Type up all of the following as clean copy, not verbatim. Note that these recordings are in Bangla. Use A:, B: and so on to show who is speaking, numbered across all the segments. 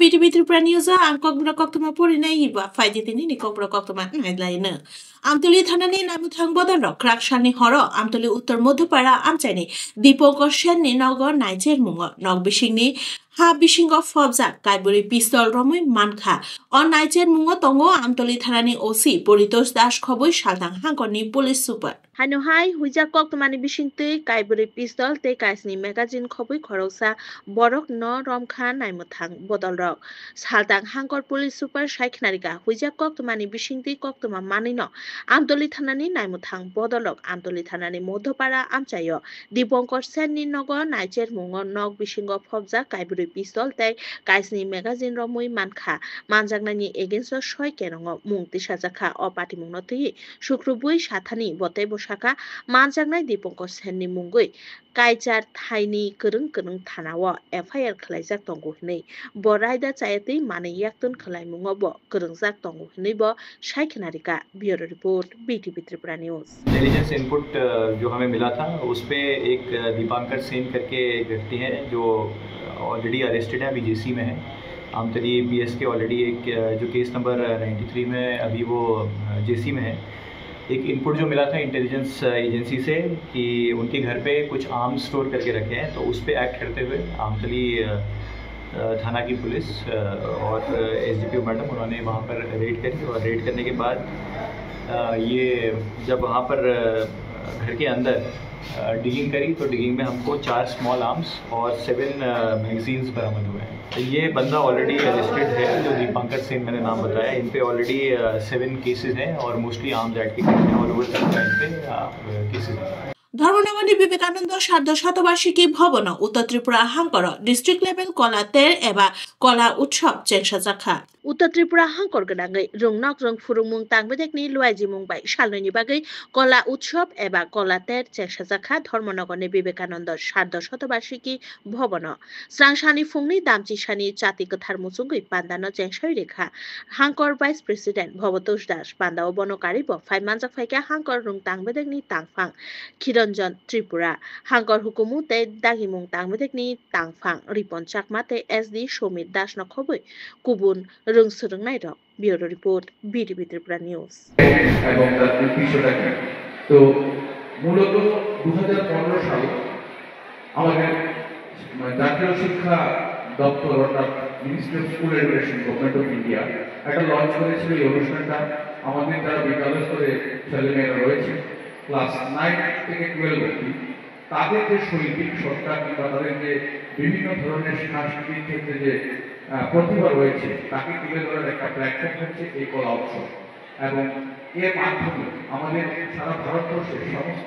A: BTV Tripura News ang kogma porinay iba faidi tini ni kogma headline Amtuli thanani namuthang bodonrok krakshani horo Amtuli uttor Modhopara amchaini Dipokor Senni Nogor Niger mungo nog bishingni ha bishingo fobja kaiburi pistol romoi mankha on Niger mungo tongo Amtuli thanani OC Poritosh Das khoboi saltang hangkoni police super Hanuhai huja koktomani bishingtei kaiburi pistol te kaisni magazine khoboi khoroksa borok no romkha naimuthang bodolrok saltang hangkor police super saikhnarika huja koktomani bishingtei koktoma manino Amtoli thanani naimuthang bodolok Amtoli thanani Modhopara amchayo Dipokor Senni Nogor Niger mungo nog bishingo phobja kaiburi pistol tei kaisni magazine romoi mankha manjaknani against soi kenongo mung tisajaka o patimungno tei sukrubui sathani botei bosaka manjaknai Dipokor Senni mungoi kaijar thaini kereng thanao FIR khlaijak tongo hinei boraida chayatei mane yaktun khlaimungo bo kerengjak tongo hinei bo saikhnarika bureau report BTV Tripura News
B: intelligence input जो हमें मिला था उस पे एक दीपांकर सेन करके एक व्यक्ति है जो ऑलरेडी अरेस्टेड है, अभी जेसी में है। आमतली पीएस के ऑलरेडी एक जो केस नंबर 93 में अभी वो जेसी में है। एक इनपुट जो मिला था इंटेलिजेंस एजेंसी से कि उनके घर पे कुछ आर्म्स स्टोर करके रखे हैं, तो उस पे एक्ट करते हुए आमतली थाना की पुलिस और एसडीपीओ मैडम उन्होंने वहाँ पर रेड करी और रेड करने के बाद ये जब वहाँ पर घर के अंदर डिगिंग करी तो डिगिंग में हमको 4 स्मॉल आर्म्स और 7 मैगजीन्स बरामद हुए हैं। तो ये बंदा ऑलरेडी अरेस्टेड है, जो दीपांकर सेन मैंने नाम बताया। इन पे ऑलरेडी 7 केसेस हैं और मोस्टली आर्म्स एक्ट के केसेस हैं, ऑल ओवर इन पे केसेस हैं।
A: ধর্মনগরী বিবেকানন্দ সার্ধ শতবার্ষিকী ভবন উত্তর ত্রিপুরা হাঙ্কর ডিস্ট্রিক্ট লেভেল কলা তের এবা কলা উৎসব চেংসা জাখা উত্তর ত্রিপুরা হাঙ্কর গনাঙ্গৈ রংনক রং ফুরুংমুং তাংবেদেকনি লুয়াইজি মুংবাই সালনৈনি বাগৈ কলা উৎসব এবা কলা তের চেংসা জাখা ধর্মনগরী বিবেকানন্দ সার্ধ শতবার্ষিকী ভবন স্রাংসানি ফুংনি দামচিসানি জাতি গোথার মুচুংগৈ পান্দানো চেংসাই রেখা হাঙ্কর ভাইস প্রেসিডেন্ট ভবতোষ দাস পান্দাও বনকারি ব ফাইমানজাক ফাইকা হাঙ্কর রং তাংবেদেকনি তাংফাং Kiranjan Tripura Hankor hukumu te dagimung tangmedekni tangfang ripon chakma te SD Shomit Das no khoboi kubun rungsurungnai rok bureau report BTV Tripura News
C: এবং তার বিষয়টা কি তো মূলত 2015 সালে আমাদের জাতীয় শিক্ষা দপ্তর অর্থাৎ ministry of school education government of India একটা লঞ্চ করেছিল এই অনুষ্ঠানটা আমাদের যারা বিদ্যালয় স্তরে ছেলেমেয়েরা রয়েছে ক্লাস 9 থেকে 12 অবধি তাদের যে শৈল্পিক সত্তা কিংবা তাদের যে বিভিন্ন ধরনের সাংস্কৃতিক ক্ষেত্রে যে প্রতিভা রয়েছে তাকে তুলে ধরার একটা প্ল্যাটফর্ম হচ্ছে এই কলা উৎসব এবং এর মাধ্যমে আমাদের সারা ভারতবর্ষের সমস্ত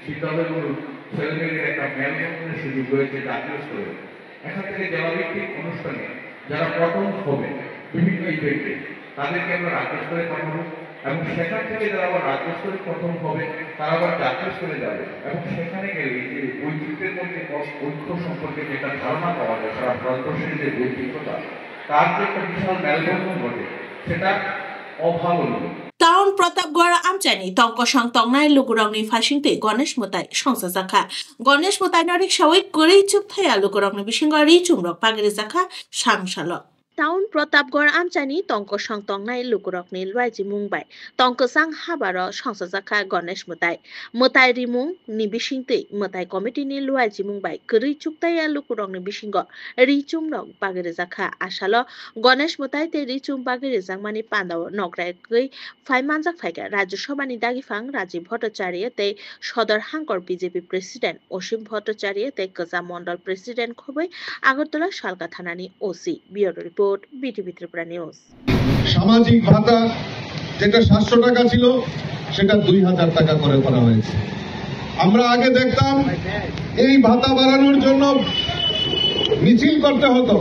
C: বিদ্যালয়গুলোর ছেলেমেয়েদের একটা মেলবন্ধনের সুযোগ রয়েছে জাতীয় স্তরে। এখান থেকে জেলাভিত্তিক অনুষ্ঠানে যারা প্রথম হবে বিভিন্ন ইভেন্টে তাদেরকে আমরা রাজ্য স্তরে পাঠাবো এবং সেখান থেকে যারা আবার রাজ্য স্তরে প্রথম হবে তারা আবার জাতীয় স্তরে যাবে এবং সেখানে গেলে যে বৈচিত্র্যের মধ্যে ঐক্য সম্পর্কে যে একটা ধারণা পাওয়া যায় সারা ভারতবর্ষের যে বৈচিত্র্যতা তার যে একটা বিশাল মেলবন্ধন ঘটে সেটা অভাবনীয়।
A: টাউন প্রতাপগড় আমচানি তংকসং তংনাই লুগুরংনি ফাইসিংতে গণেশ মোতাই সংসা জাখা গণেশ মোতাই নরিক সাওই করেই চুপ থাইয়া লুগুরংনি বিসিংগ রিচুমরক পাগিরি জাখা সাংসাল টাউন প্রতাপগড় আমচানি তংকসং তংনাই লুগুরকনি লুয়াইজি মুংবাই তংকসাং হাবার সংসা জাখা Ganesh মোতাই মোতাই রিমুং ni bisingte motai committee ni luaiji mungbai kri chuktaya lukurongni bisingo richumrok bagere jakha asalo Ganesh motai te richum bagere jangmani pandao nokrai gei phaimanjak phaika rajya sabha ni dagifang Rajiv Bhattacharya te Sodor Hankor BJP president Osim Bhattacharya te Kaza Mondal president khoboi Agartala Salka thanani OC bureau report BTV Tripura News
D: সামাজিক ভাতা যেটা 700 টাকা ছিল সেটা 2000 টাকা করে করা হয়েছে। আমরা আগে দেখতাম এই ভাতা বাড়ানোর জন্য মিছিল করতে হতো,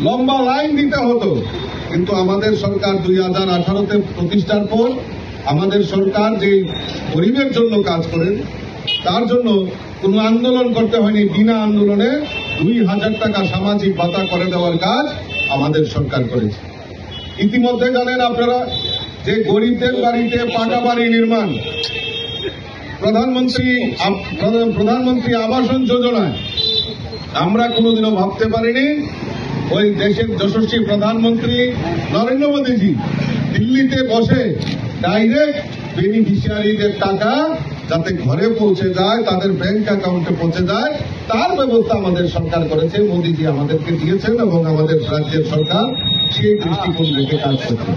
D: লম্বা লাইন দিতে হতো, কিন্তু আমাদের সরকার 2018-তে প্রতিষ্ঠার পর আমাদের সরকার যে গরিবের জন্য কাজ করেন তার জন্য কোনো আন্দোলন করতে হয়নি, বিনা আন্দোলনে 2000 টাকা সামাজিক ভাতা করে দেওয়ার কাজ আমাদের সরকার করেছে। ইতিমধ্যে জানেন আপনারা যে গরিবদের বাড়িতে পাকা বাড়ি নির্মাণ প্রধানমন্ত্রী আবাসন যোজনায় আমরা কোনোদিনও ভাবতে পারিনি ওই দেশের যশস্বী প্রধানমন্ত্রী নরেন্দ্র মোদীজি দিল্লিতে বসে ডাইরেক্ট বেনিফিশিয়ারিদের টাকা যাতে ঘরে পৌঁছে যায়, তাদের ব্যাংক অ্যাকাউন্টে পৌঁছে যায়, তার ব্যবস্থা আমাদের সরকার করেছে। মোদীজি আমাদেরকে দিয়েছেন এবং আমাদের রাজ্যের সরকার সেই দৃষ্টিকোণ রেখে কাজ করছে।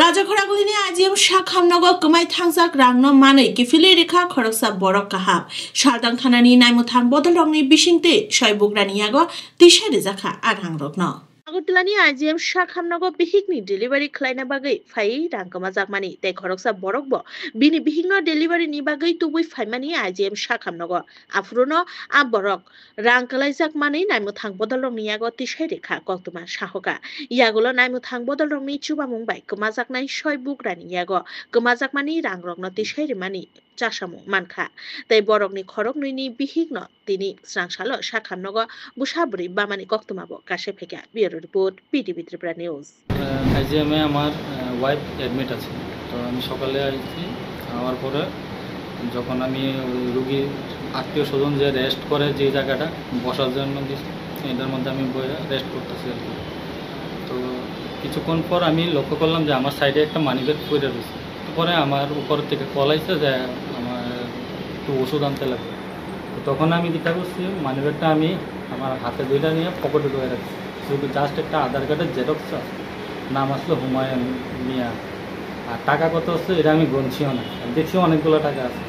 A: राजाखरागुलिनि आजिम शाखामनगो कमाय थांजाक रांनो मानै किफिलि रेखा खरकसा बरक काहाब सालदां थानानि नायमुथां बदलरंनि बिसिंते सयबुग्रानि यागो तिसारि जाखा आरहां रगनो আগরতলানি আইজিএম শাখামনগর বিহিগনি ডেলিভারি খাইনা বাগৈ ফাই রাংকমা জাকমানি তাই খরকসা বরকব বিনি বিহিগন ডেলিভারিনি বাগৈ তুবুই ফাইমানি আইজিএম শাখামনগর আফরুনো আবরক রাংকলাই জাকমানি নাইমুথাং বদলরংনি ইয়াগো তিসাই রেখা কক্তমা সাহকা ইয়াগুলো নাইমুথাং বদলরংনি চুবামুং বাই কমা জাকনাই সয় বুগ্রানি ইয়াগো কমা জাকমানি রাংরগন তিসাই রেমানি চাসামু মানখা তাই বরকনি খরক নুইনি বিহিগন তিনি স্রাংসালো শাখামনগর বুসাবুরি বামানি কক্তমাবো কাশে ফেকা bureau report PTV Tripura news.
E: আইজিএমে আমার ওয়াইফ অ্যাডমিট আছে, তো আমি সকালে আসছি। আমার পরে যখন আমি রুগীর আত্মীয় স্বজন যে রেস্ট করে যে জায়গাটা বসার জন্য দিচ্ছি, এটার মধ্যে আমি বইয়ে রেস্ট করতেছি আর কি। তো কিছুক্ষণ পর আমি লক্ষ্য করলাম যে আমার সাইডে একটা মানিব্যাগ পড়ে রয়েছে। পরে আমার উপর থেকে কল আইছে যে আমার একটু ওষুধ আনতে লাগবে। তখন আমি যেটা করছি, মানিব্যাগটা আমি আমার হাতে দুইটা নিয়ে পকেটে ঢুকে রাখছি। শুধু জাস্ট একটা আধার কার্ডের জেরক্স আছে, নাম আসলো হুমায়ুন মিয়া, আর টাকা কত আসছে এটা আমি গুনছিও না, দেখছি অনেকগুলো টাকা আছে।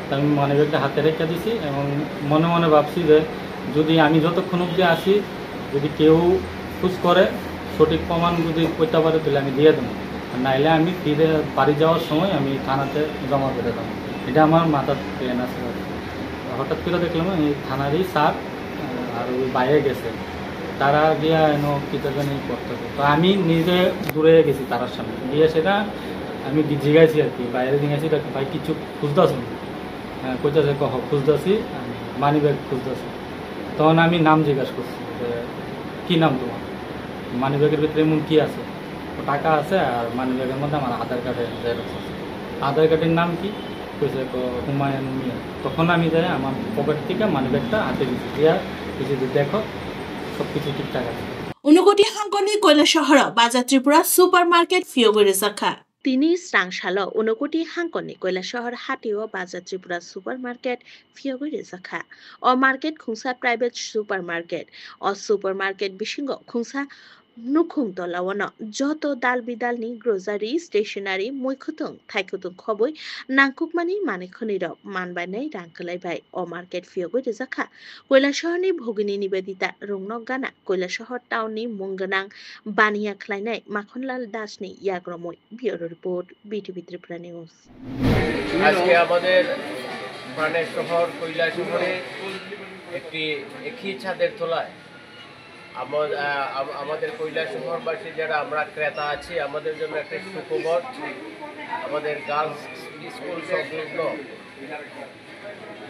E: তো আমি মানিব্যাগটা হাতে রেখে দিছি এবং মনে মনে ভাবছি যে যদি আমি যতক্ষণ অবধি আসি, যদি কেউ খোঁজ করে সঠিক প্রমাণ যদি করতে পারে তাহলে আমি দিয়ে দেবো, নাইলে আমি ফিরে বাড়ি যাওয়ার সময় আমি থানাতে জমা করে দেবো। এটা আমার মাথার প্ল্যান আছে। হঠাৎ করে দেখলাম এই থানারই স্যার আর ওই বাইরে গেছে, তারা গিয়া এনো কিতা জানি করতেছে। তো আমি নিজে দূরে গেছি তারার সামনে গিয়ে, সেটা আমি জিগাইছি আর কি, বাইরে জিগাইছি ভাই কিছু খুঁজতেছি, কইতেছে কহ খুঁজতেছি, মানি ব্যাগ খুঁজতেছি। তখন আমি নাম জিজ্ঞাসা করছি যে কী নাম তোমার, মানি ব্যাগের ভিতরে এমন কী আছে? টাকা আছে আর মানি ব্যাগের মধ্যে আমার আধার কার্ডের জেরক্স আছে। আধার কার্ডের নাম কি? কইছে হুমায়ুন মিয়া। তখন আমি যাই আমার পকেট থেকে মানি ব্যাগটা হাতে দিচ্ছি, দিয়া কিছু দেখো সব কিছু ঠিকঠাক আছে।
A: ঊনকোটি হাঙ্কনি কৈলাসহর বাজার ত্রিপুরা সুপার মার্কেট ফিওগরে জাখা তিনি স্রাংসাল ঊনকোটি হাঙ্কনি কৈলাসহর হাটিও বাজার ত্রিপুরা সুপার মার্কেট ফিওগরে জাখা অ মার্কেট খুংসা প্রাইভেট সুপার মার্কেট অ সুপার মার্কেট বিসিঙ্গ খুংসা নুখুং তলাওয়ানো যত দাল বিদালনি গ্রোজারি স্টেশনারি মৈখুতুং থাইখুতুং খবই নাংকুকমানি মানেখনির মানবাयनाय रांखोलायबाय अ मार्केट फियोगै रोजाखा কৈলাসহরनि भगिनी निवेदिता रुंनक गाना কৈলাসহর टाउननि मुंगोनां बानिया खलायनाय माखनलाल दासनि याग्रमय bureau report BTV Tripura news.
F: আজকে আমাদের প্রাণের শহর কৈলাসহরে একটি একই ছাদের তলায় আমাদের কৈলাসহরবাসী যারা আমরা ক্রেতা আছি, আমাদের জন্য একটা সুখবর। আমাদের গার্লস স্কুল সংলগ্ন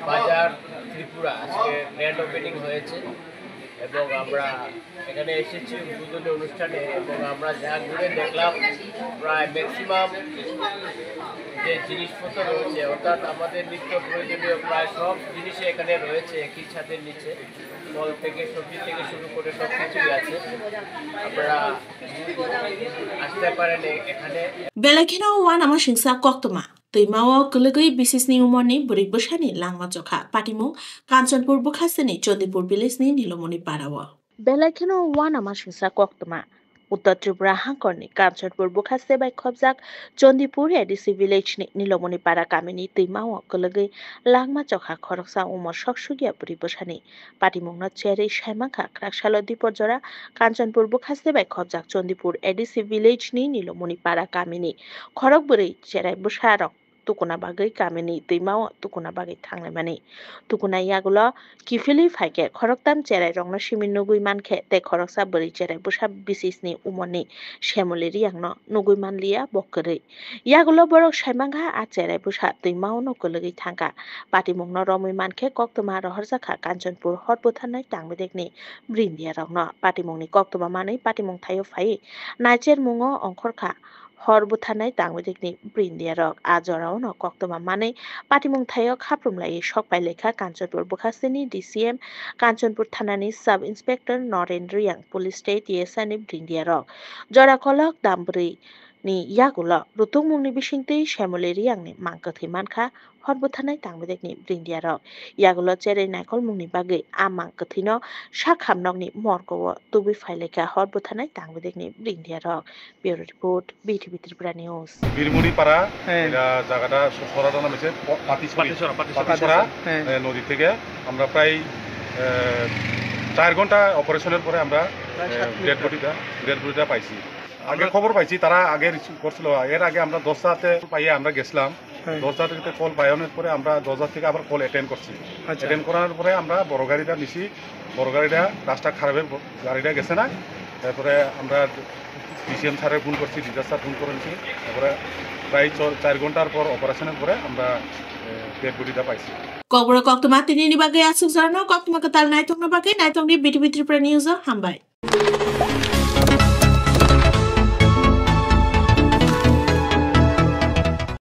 F: বাজার ত্রিপুরা আজকে গ্র্যান্ড ওপেনিং হয়েছে এবং আমরা এখানে এসেছি উদ্বোধনী অনুষ্ঠানে এবং আমরা যা ঘুরে দেখলাম প্রায় ম্যাক্সিমাম যে জিনিসপত্র রয়েছে, অর্থাৎ আমাদের নিত্য প্রয়োজনীয় প্রায় সব জিনিসই এখানে রয়েছে একই ছাদের নিচে। ফল থেকে সবজি থেকে শুরু করে সব কিছুই আছে, আপনারা আসতে পারেন এখানে।
A: বেলাখিনো ওয়ান আমার সিংসা কক্তমা তৈমাও কলগৈ বিসিসনি উমরনি বুড়ি বসানি লাংমা চখা পাটিমু কাঞ্চনপুর বুখাসেনি চন্দিপুর বিলেজনি নীলমণি পাড়াওয়া বেলাখিনো ওয়ান আমার সিংসা কক্তমা উত্তর ত্রিপুরা হাঙ্করনি কাঞ্চনপুর বুখাসে বাই খবজাক চন্দিপুর এডিসি ভিলেজনি নীলমণি পাড়া কামিনি তৈমাও কলগৈ লাংমা চখা খরকসা উমর সকসুগিয়া বুড়ি বসানি পাটিমুংনা চেয়ারে সাইমাখা ক্রাকশাল দ্বীপজরা কাঞ্চনপুর বুখাসে বাই খবজাক চন্দিপুর এডিসি ভিলেজনি নীলমণি পাড়া কামিনি খরক বুড়ি চেরাই বুসারক tukuna bagai kamini tüimao tukuna bagai thanglai tukuna yagulo kifili phaike khoroktam cherai rongno simin nugui mankhe te khoroksa buri cherai busa bisisni umoni shemuleri yangno nugui manliya bokkorei yagulo borok saimangha a cherai busa tüimao no kologui thangka patimungno romui mankhe koktoma rohorjakha kanchanpur hotbuthanai tangbedekni brindia rokno patimungni koktoma manui patimung thaio phai naicher mungo ongkhorkha hor buthanai tangwedikni brindiarok ajorao no koktoma mane patimung thayok haprumlai sokpai lekha Kanchanpur Bukhasini DCM Kanchanpur Thanani Sub Inspector Narendra Yang Police State Yesani brindiarok jora kolok dambri ni yagulo rutungmungni bisingtui Shamoleri Yangni mangkathai mankha hor-buthanai tangwedikni brindiarok yagulo cherei naikol mungni bagui mangkathai no sakhamnokni morgao tubi phailekha hor-buthanai tangwedikni brindiarok Bureau Report BTV Tripura News
G: বীরমুড়ি পাড়া এটা জায়গাটা সরাটা নাম হচ্ছে পাতিছড়া নদী থেকে আমরা প্রায় 4 ঘন্টা অপারেশনের পরে আমরা ডেড বডিটা পাইছি আগে খবর পাইছি তারা আগে রিসিভ করছিল এর আগে আমরা 10টাতে পাইয়ে আমরা গেছিলাম 10টা থেকে কল পাইনের পরে আমরা 10টা থেকে আবার কল অ্যাটেন্ড করছি অ্যাটেন্ড করার পরে আমরা বড় গাড়িটা নিছি বড় গাড়িটা রাস্তা খারাপের গাড়িটা গেছে না তারপরে আমরা ডিসিএম স্যারের ফোন করছি ডিজার স্যার ফোন করেছি তারপরে প্রায় 4 ঘন্টার পর অপারেশনের পরে আমরা ডেড বডিটা পাইছি
A: Kogbro koktoma tinini bagai asuk zarano koktoma katal naitong na bagai naitong di BTV Tripura News hambai